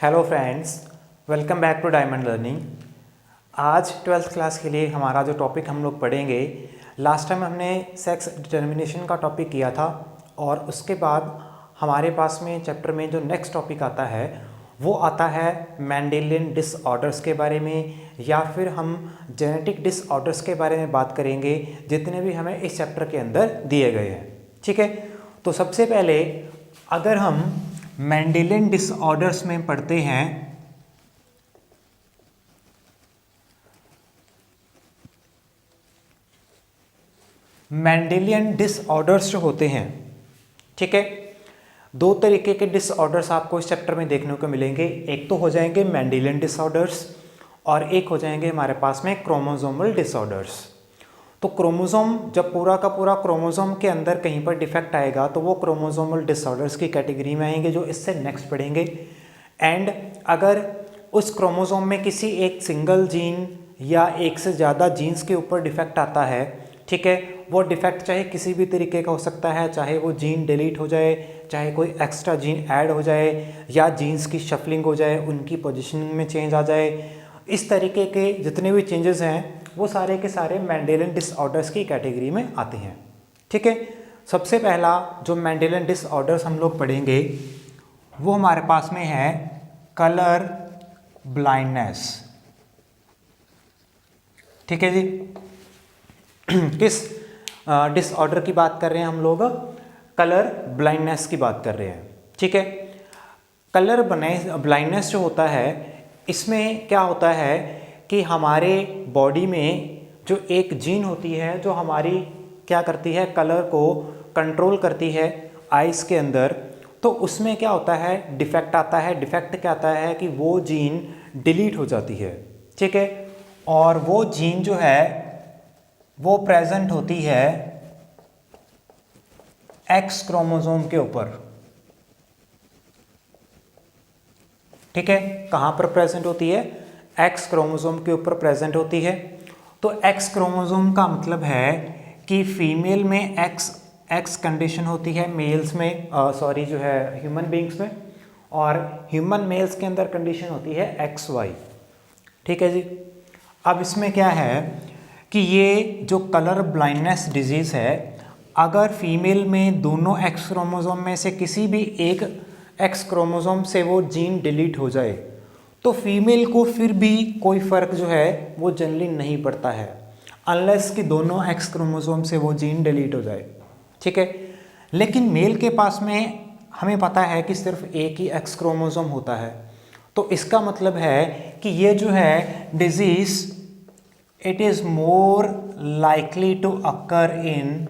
Hello friends, welcome back to diamond learning. आज 12th class के लिए हमारा जो टॉपिक हम लोग पढ़ेंगे, लास्ट टाइम हमने सेक्स डिटर्मिनेशन का टॉपिक किया था और उसके बाद हमारे पास में चैप्टर में जो नेक्स्ट टॉपिक आता है वो आता है मेंडेलियन डिसऑर्डर्स के बारे में, या फिर हम जेनेटिक डिसऑर्डर्स के बारे में बात करेंगे जितने भी हमें इस चैप्टर के अंदर दिए गए हैं। ठीक है, तो सबसे पहले अगर हम मेंडेलियन डिसऑर्डर्स में पढ़ते हैं, मेंडेलियन डिसऑर्डर्स जो होते हैं, ठीक है, दो तरीके के डिसऑर्डर्स आपको इस चैप्टर में देखने को मिलेंगे। एक तो हो जाएंगे मेंडेलियन डिसऑर्डर्स और एक हो जाएंगे हमारे पास में क्रोमोसोमल डिसऑर्डर्स। तो क्रोमोसोम, जब पूरा का पूरा क्रोमोसोम के अंदर कहीं पर डिफेक्ट आएगा तो वो क्रोमोसोमल डिसऑर्डर्स की कैटेगरी में आएंगे, जो इससे नेक्स्ट पढ़ेंगे। एंड अगर उस क्रोमोसोम में किसी एक सिंगल जीन या एक से ज़्यादा जीन्स के ऊपर डिफेक्ट आता है, ठीक है, वो डिफेक्ट चाहे किसी भी तरीके का हो सकता है, चाहे वो जीन डिलीट हो जाए, चाहे कोई एक्स्ट्रा जीन ऐड हो जाए, या जीन्स की शफलिंग हो जाए, उनकी पोजीशनिंग में चेंज आ जाए, इस तरीके के जितने भी चेंजेस हैं वो सारे के सारे मेंडेलियन डिसऑर्डर्स की कैटेगरी में आते हैं। ठीक है, सबसे पहला जो मेंडेलियन डिसऑर्डर्स हम लोग पढ़ेंगे वो हमारे पास में है कलर ब्लाइंडनेस। ठीक है जी, किस डिसऑर्डर की बात कर रहे हैं हम लोग? कलर ब्लाइंडनेस की बात कर रहे हैं। ठीक है, कलर ब्लाइंडनेस जो होता है, इसमें क्या होता है कि हमारे बॉडी में जो एक जीन होती है जो हमारी क्या करती है, कलर को कंट्रोल करती है आइज़ के अंदर, तो उसमें क्या होता है, डिफेक्ट आता है। डिफेक्ट क्या आता है कि वो जीन डिलीट हो जाती है। ठीक है, और वो जीन जो है वो प्रेजेंट होती है एक्स क्रोमोसोम के ऊपर। ठीक है, कहाँ पर प्रेजेंट होती है? एक्स क्रोमोसोम के ऊपर प्रेजेंट होती है। तो एक्स क्रोमोसोम का मतलब है कि फीमेल में एक्स कंडीशन होती है, मेल्स में जो है ह्यूमन बींग्स में, और ह्यूमन मेल्स के अंदर कंडीशन होती है एक्स वाई। ठीक है जी, अब इसमें क्या है कि ये जो कलर ब्लाइंडनेस डिजीज़ है, अगर फीमेल में दोनों एक्स क्रोमोसोम में से किसी भी एक एक्स क्रोमोसोम से वो जीन डिलीट हो जाए तो फीमेल को फिर भी कोई फ़र्क जो है वो जनरली नहीं पड़ता है, अनलेस कि दोनों एक्स क्रोमोसोम से वो जीन डिलीट हो जाए। ठीक है, लेकिन मेल के पास में हमें पता है कि सिर्फ एक ही एक्स क्रोमोसोम होता है, तो इसका मतलब है कि ये जो है disease, it is more likely to occur in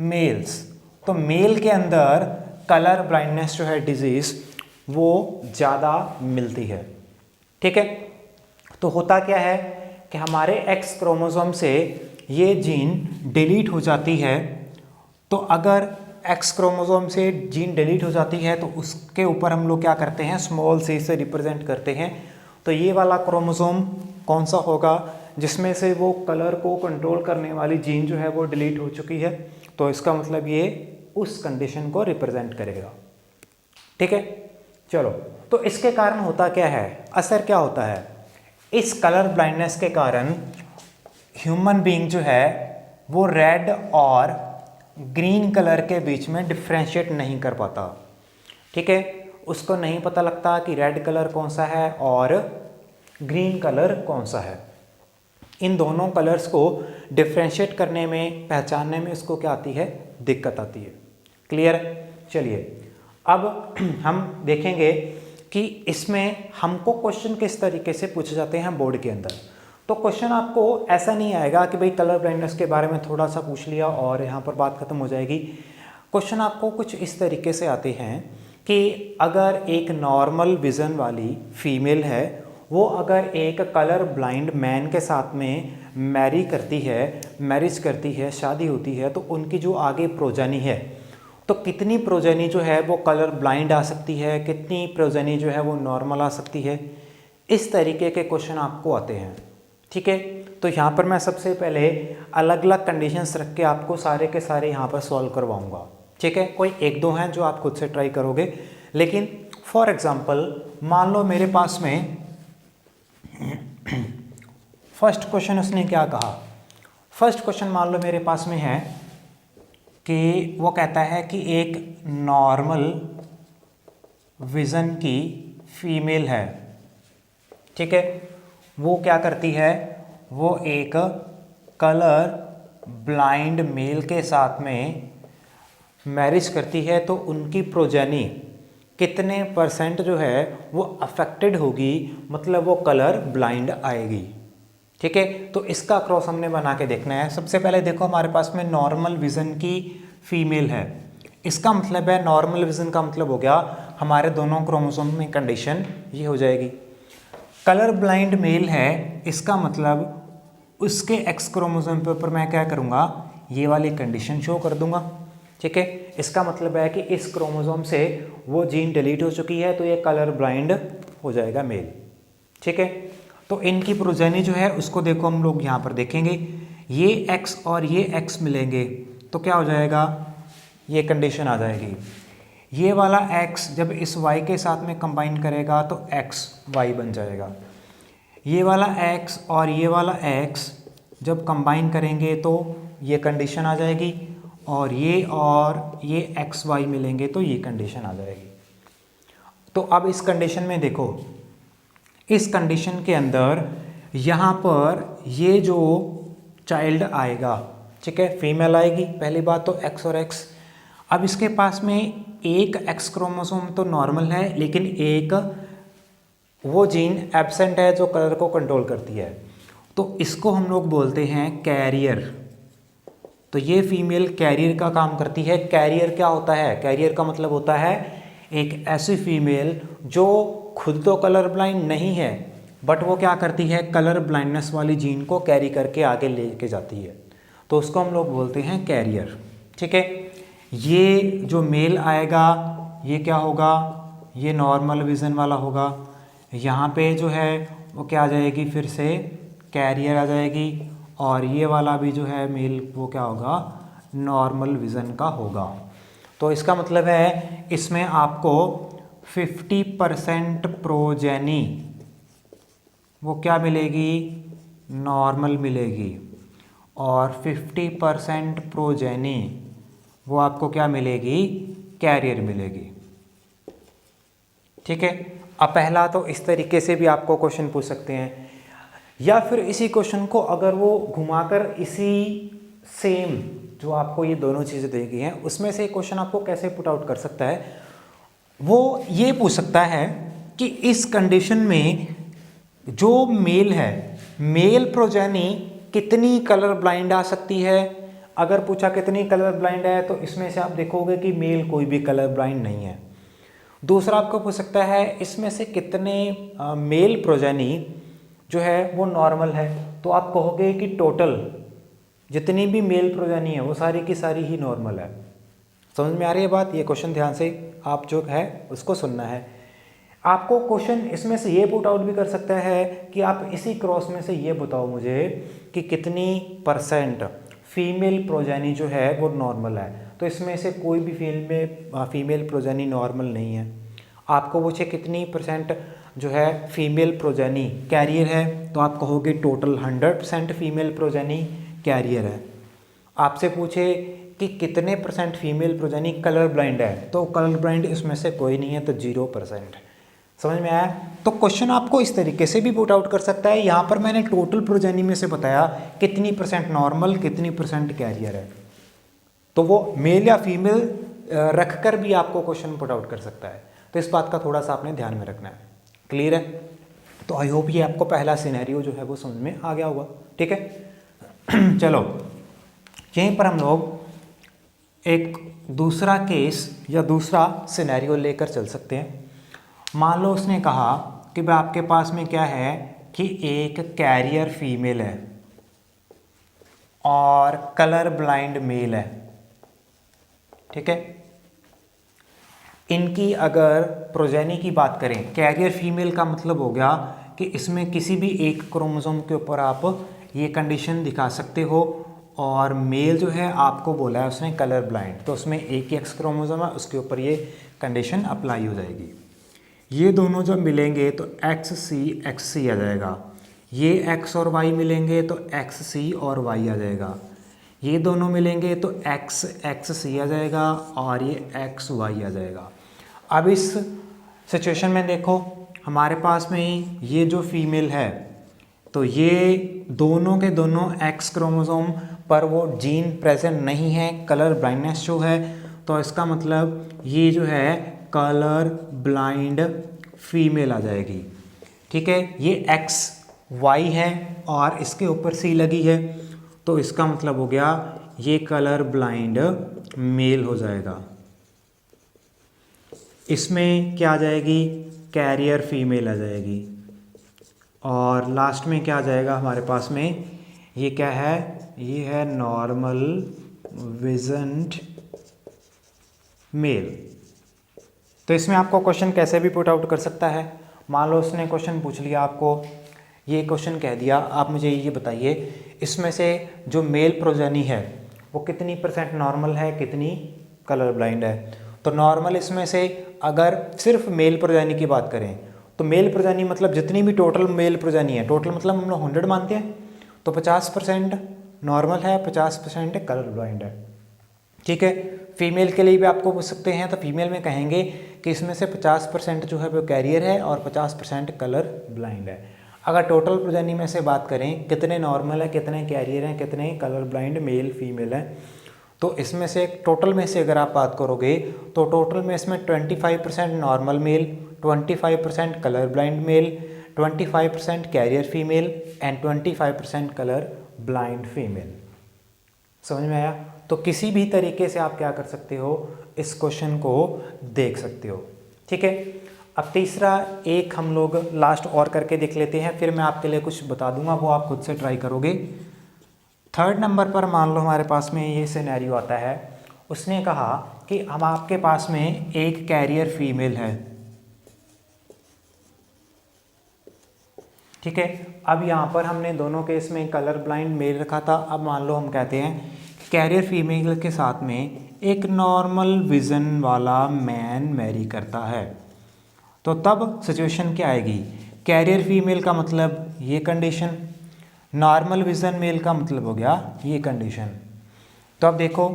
males. तो मेल के अंदर कलर ब्लाइंडनेस जो है डिजीज़ वो ज़्यादा मिलती है। ठीक है, तो होता क्या है कि हमारे एक्स क्रोमोसोम से ये जीन डिलीट हो जाती है। तो अगर एक्स क्रोमोसोम से जीन डिलीट हो जाती है तो उसके ऊपर हम लोग क्या करते हैं, स्मॉल सी से रिप्रेजेंट करते हैं। तो ये वाला क्रोमोसोम कौन सा होगा जिसमें से वो कलर को कंट्रोल करने वाली जीन जो है वो डिलीट हो चुकी है, तो इसका मतलब ये उस कंडीशन को रिप्रेजेंट करेगा। ठीक है, चलो, तो इसके कारण होता क्या है, असर क्या होता है? इस कलर ब्लाइंडनेस के कारण ह्यूमन बीइंग जो है वो रेड और ग्रीन कलर के बीच में डिफ्रेंशिएट नहीं कर पाता। ठीक है, उसको नहीं पता लगता कि रेड कलर कौन सा है और ग्रीन कलर कौन सा है। इन दोनों कलर्स को डिफ्रेंशिएट करने में, पहचानने में उसको क्या आती है, दिक्कत आती है। क्लियर? चलिए, अब हम देखेंगे कि इसमें हमको क्वेश्चन किस तरीके से पूछे जाते हैं बोर्ड के अंदर। तो क्वेश्चन आपको ऐसा नहीं आएगा कि भाई कलर ब्लाइंडनेस के बारे में थोड़ा सा पूछ लिया और यहाँ पर बात खत्म हो जाएगी। क्वेश्चन आपको कुछ इस तरीके से आते हैं कि अगर एक नॉर्मल विज़न वाली फीमेल है, वो अगर एक कलर ब्लाइंड मैन के साथ में मैरिज करती है, शादी होती है, तो उनकी जो आगे प्रोजनी है, तो कितनी प्रोजनी जो है वो कलर ब्लाइंड आ सकती है, कितनी प्रोजनी जो है वो नॉर्मल आ सकती है, इस तरीके के क्वेश्चन आपको आते हैं। ठीक है, तो यहाँ पर मैं सबसे पहले अलग अलग कंडीशंस रख के आपको सारे के सारे यहाँ पर सॉल्व करवाऊँगा। ठीक है, कोई एक दो हैं जो आप खुद से ट्राई करोगे, लेकिन फॉर एग्जांपल मान लो मेरे पास में फर्स्ट क्वेश्चन उसने क्या कहा, फर्स्ट क्वेश्चन मान लो मेरे पास में है कि वो कहता है कि एक नॉर्मल विज़न की फीमेल है, ठीक है, वो क्या करती है, वो एक कलर ब्लाइंड मेल के साथ में मैरिज करती है, तो उनकी प्रोजेनी कितने % जो है वो अफेक्टेड होगी, मतलब वो कलर ब्लाइंड आएगी। ठीक है, तो इसका क्रॉस हमने बना के देखना है। सबसे पहले देखो हमारे पास में नॉर्मल विज़न की फीमेल है, इसका मतलब है नॉर्मल विज़न का मतलब हो गया हमारे दोनों क्रोमोसोम में कंडीशन ये हो जाएगी। कलर ब्लाइंड मेल है, इसका मतलब उसके एक्स क्रोमोसोम पे ऊपर मैं क्या करूँगा, ये वाली कंडीशन शो कर दूंगा। ठीक है, इसका मतलब है कि इस क्रोमोसोम से वो जीन डिलीट हो चुकी है, तो ये कलर ब्लाइंड हो जाएगा मेल। ठीक है, तो इनकी प्रोजेनी जो है उसको देखो हम लोग यहाँ पर देखेंगे, ये एक्स और ये एक्स मिलेंगे तो क्या हो जाएगा, ये कंडीशन आ जाएगी। ये वाला एक्स जब इस वाई के साथ में कंबाइन करेगा तो एक्स वाई बन जाएगा। ये वाला एक्स और एक्स जब कंबाइन करेंगे तो ये कंडीशन आ जाएगी, और ये एक्स वाई मिलेंगे तो ये कंडीशन आ जाएगी। तो अब इस कंडीशन में देखो, इस कंडीशन के अंदर यहाँ पर ये जो चाइल्ड आएगा, ठीक है, फीमेल आएगी, पहली बात तो एक्स और एक्स। अब इसके पास में एक एक्स क्रोमोसोम तो नॉर्मल है, लेकिन एक वो जीन एब्सेंट है जो कलर को कंट्रोल करती है, तो इसको हम लोग बोलते हैं कैरियर। तो ये फीमेल कैरियर का काम करती है। कैरियर क्या होता है, कैरियर का मतलब होता है एक ऐसी फीमेल जो खुद तो कलर ब्लाइंड नहीं है, बट वो क्या करती है, कलर ब्लाइंडनेस वाली जीन को कैरी करके आगे लेके जाती है, तो उसको हम लोग बोलते हैं कैरियर। ठीक है, ये जो मेल आएगा ये क्या होगा, ये नॉर्मल विज़न वाला होगा, यहाँ पे जो है वो क्या आ जाएगी, फिर से कैरियर आ जाएगी, और ये वाला भी जो है मेल वो क्या होगा, नॉर्मल विज़न का होगा। तो इसका मतलब है इसमें आपको 50% प्रोजेनी वो क्या मिलेगी, नॉर्मल मिलेगी, और 50% प्रोजेनी वो आपको क्या मिलेगी, कैरियर मिलेगी। ठीक है, अब पहला तो इस तरीके से भी आपको क्वेश्चन पूछ सकते हैं, या फिर इसी क्वेश्चन को अगर वो घुमाकर इसी सेम जो आपको ये दोनों चीज़ें दी गई हैं उसमें से क्वेश्चन आपको कैसे पुट आउट कर सकता है, वो ये पूछ सकता है कि इस कंडीशन में जो मेल है, मेल प्रोजेनी कितनी कलर ब्लाइंड आ सकती है। अगर पूछा कितनी कलर ब्लाइंड है, तो इसमें से आप देखोगे कि मेल कोई भी कलर ब्लाइंड नहीं है। दूसरा आपको पूछ सकता है इसमें से कितने मेल प्रोजेनी जो है वो नॉर्मल है, तो आप कहोगे कि टोटल जितनी भी मेल प्रोजेनी है वो सारी की सारी ही नॉर्मल है। समझ में आ रही है बात, ये क्वेश्चन ध्यान से आप जो है उसको सुनना है। आपको क्वेश्चन इसमें से ये पुट आउट भी कर सकता है कि आप इसी क्रॉस में से ये बताओ मुझे कि कितनी % फीमेल प्रोजेनी जो है वो नॉर्मल है, तो इसमें से कोई भी फीमेल प्रोजेनी नॉर्मल नहीं है। आपको पूछे कितनी % जो है फीमेल प्रोजेनी कैरियर है, तो आप कहोगे टोटल 100% फीमेल प्रोजेनी कैरियर है। आपसे पूछे कि कितने % फीमेल प्रोजेनी कलर ब्लाइंड है, तो कलर ब्लाइंड इसमें से कोई नहीं है, तो 0%। समझ में आया? तो क्वेश्चन आपको इस तरीके से भी पुट आउट कर सकता है। यहाँ पर मैंने टोटल प्रोजेनी में से बताया कितनी % नॉर्मल, कितनी % कैरियर है, तो वो मेल या फीमेल रख कर भी आपको क्वेश्चन पुट आउट कर सकता है। तो इस बात का थोड़ा सा आपने ध्यान में रखना है। क्लियर है? तो आई होप ये आपको पहला सिनेरियो जो है वो समझ में आ गया होगा। ठीक है चलो यहीं पर हम लोग एक दूसरा केस या दूसरा सिनेरियो लेकर चल सकते हैं। मान लो उसने कहा कि भाई आपके पास में क्या है कि एक कैरियर फीमेल है और कलर ब्लाइंड मेल है। ठीक है, इनकी अगर प्रोजेनी की बात करें, कैरियर फीमेल का मतलब हो गया कि इसमें किसी भी एक क्रोमोसोम के ऊपर आप ये कंडीशन दिखा सकते हो, और मेल जो है आपको बोला है उसने कलर ब्लाइंड, तो उसमें एक ही एक्स क्रोमोसोम है, उसके ऊपर ये कंडीशन अप्लाई हो जाएगी। ये दोनों जब मिलेंगे तो एक्स सी आ जाएगा, ये एक्स और वाई मिलेंगे तो एक्स सी और वाई आ जाएगा, ये दोनों मिलेंगे तो एक्स सी आ जाएगा और ये एक्स वाई आ जाएगा। अब इस सिचुएशन में देखो हमारे पास में ये जो फीमेल है तो ये दोनों के दोनों एक्स क्रोमोसोम पर वो जीन प्रेजेंट नहीं है, कलर ब्लाइंडनेस जो है, तो इसका मतलब ये जो है कलर ब्लाइंड फीमेल आ जाएगी। ठीक है, ये एक्स वाई है और इसके ऊपर सी लगी है, तो इसका मतलब हो गया ये कलर ब्लाइंड मेल हो जाएगा। इसमें क्या आ जाएगी, कैरियर फीमेल आ जाएगी, और लास्ट में क्या आ जाएगा हमारे पास में, ये क्या है, ये है नॉर्मल विजन्ड मेल। तो इसमें आपको क्वेश्चन कैसे भी पुट आउट कर सकता है। मान लो उसने क्वेश्चन पूछ लिया आपको, ये क्वेश्चन कह दिया आप मुझे ये बताइए इसमें से जो मेल प्रोजेनी है वो कितनी % नॉर्मल है, कितनी कलर ब्लाइंड है। तो नॉर्मल इसमें से अगर सिर्फ मेल प्रोजेनी की बात करें तो मेल प्रोजेनी मतलब जितनी भी टोटल मेल प्रोजेनी है, टोटल मतलब हम लोग 100 मानते हैं, तो 50% नॉर्मल है, 50% कलर ब्लाइंड है। ठीक है, फीमेल के लिए भी आपको पूछ सकते हैं, तो फीमेल में कहेंगे कि इसमें से 50% जो है वो कैरियर है और 50% कलर ब्लाइंड है। अगर टोटल प्रोजेनी में से बात करें कितने नॉर्मल है, कितने कैरियर हैं, कितने कलर ब्लाइंड मेल फीमेल हैं, तो इसमें से टोटल में से अगर आप बात करोगे तो टोटल में इसमें 25% normal male, 25% colour blind male, 25% carrier female and 25% colour blind female. समझ में आया। तो किसी भी तरीके से आप क्या कर सकते हो, इस क्वेश्चन को देख सकते हो। ठीक है, अब तीसरा एक हम लोग लास्ट और करके देख लेते हैं, फिर मैं आपके लिए कुछ बता दूंगा, वो आप खुद से ट्राई करोगे। 3rd नंबर पर मान लो हमारे पास में ये सिनेरियो आता है, उसने कहा कि हम आपके पास में एक कैरियर फीमेल है। ठीक है, अब यहाँ पर हमने दोनों केस में कलर ब्लाइंड मेल रखा था। अब मान लो हम कहते हैं कैरियर फीमेल के साथ में एक नॉर्मल विजन वाला मैन मैरी करता है, तो तब सिचुएशन क्या आएगी, कैरियर फीमेल का मतलब ये कंडीशन, नॉर्मल विजन मेल का मतलब हो गया ये कंडीशन। तो अब देखो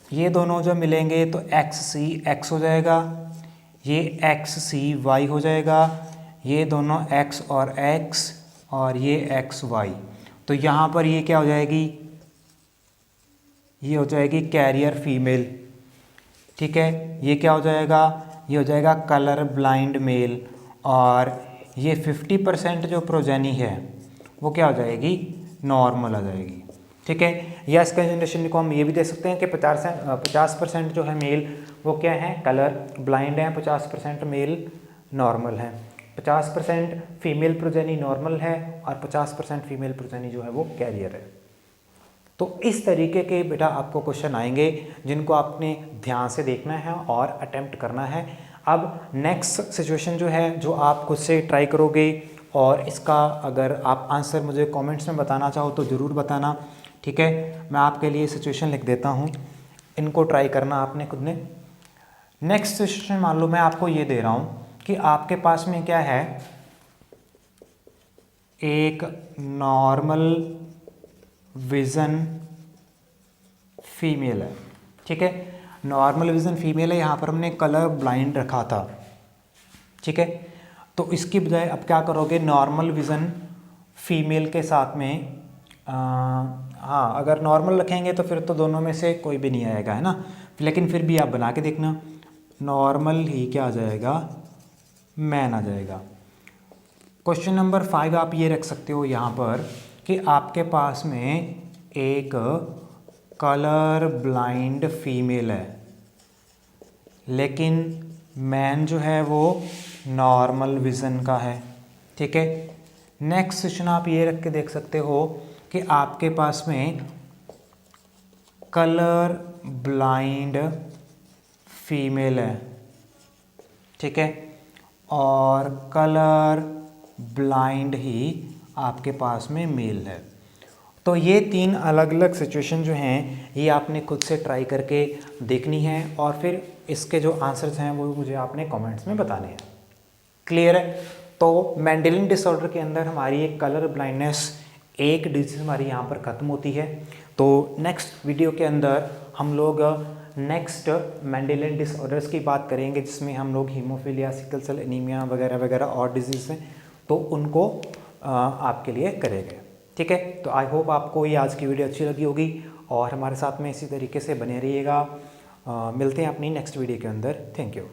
ये दोनों जो मिलेंगे तो एक्स सी एक्स हो जाएगा, ये एक्स सी वाई हो जाएगा, ये दोनों एक्स और एक्स और ये एक्स वाई। तो यहाँ पर ये क्या हो जाएगी, ये हो जाएगी कैरियर फीमेल। ठीक है, ये क्या हो जाएगा, ये हो जाएगा कलर ब्लाइंड मेल, और ये 50% जो प्रोजेनी है वो क्या हो जाएगी, नॉर्मल आ जाएगी। ठीक है, या इसका जनरेशन को हम ये भी दे सकते हैं कि 50% जो है मेल वो क्या है, कलर ब्लाइंड है, 50% मेल नॉर्मल है, 50% फीमेल प्रोजेनी नॉर्मल है और 50% फीमेल प्रोजेनी जो है वो कैरियर है। तो इस तरीके के बेटा आपको क्वेश्चन आएंगे जिनको आपने ध्यान से देखना है और अटेम्प्ट करना है। अब नेक्स्ट सिचुएशन जो है जो आप खुद से ट्राई करोगे, और इसका अगर आप आंसर मुझे कमेंट्स में बताना चाहो तो ज़रूर बताना। ठीक है, मैं आपके लिए सिचुएशन लिख देता हूँ, इनको ट्राई करना आपने खुद ने। नेक्स्ट सिचुएशन मान लो मैं आपको ये दे रहा हूँ कि आपके पास में क्या है, एक नॉर्मल विजन फीमेल है। ठीक है, नॉर्मल विजन फीमेल है, यहाँ पर हमने कलर ब्लाइंड रखा था। ठीक है, तो इसकी बजाय अब क्या करोगे, नॉर्मल विजन फीमेल के साथ में हाँ अगर नॉर्मल रखेंगे तो फिर तो दोनों में से कोई भी नहीं आएगा, है ना, लेकिन फिर भी आप बना के देखना, नॉर्मल ही क्या आ जाएगा, मैन आ जाएगा। क्वेश्चन नंबर 5 आप ये रख सकते हो यहाँ पर कि आपके पास में एक कलर ब्लाइंड फीमेल है, लेकिन मैन जो है वो नॉर्मल विज़न का है। ठीक है, नेक्स्ट क्वेश्चन आप ये रख के देख सकते हो कि आपके पास में कलर ब्लाइंड फीमेल है। ठीक है, और कलर ब्लाइंड ही आपके पास में मेल है। तो तो ये 3 अलग अलग सिचुएशन जो हैं ये आपने खुद से ट्राई करके देखनी है और फिर इसके जो आंसर्स हैं वो मुझे आपने कमेंट्स में बताने हैं। क्लियर है? तो मेंडेलियन डिसऑर्डर के अंदर हमारी एक कलर ब्लाइंडनेस एक डिजीज हमारी यहाँ पर ख़त्म होती है। तो नेक्स्ट वीडियो के अंदर हम लोग नेक्स्ट मेंडेलियन डिसऑर्डर्स की बात करेंगे, जिसमें हम लोग हीमोफीलिया, सिकल सेल एनीमिया वगैरह वगैरह और डिजीज़ हैं, तो उनको आपके लिए करेंगे। ठीक है, तो आई होप आपको ये आज की वीडियो अच्छी लगी होगी और हमारे साथ में इसी तरीके से बने रहिएगा। मिलते हैं अपनी नेक्स्ट वीडियो के अंदर। Thank you.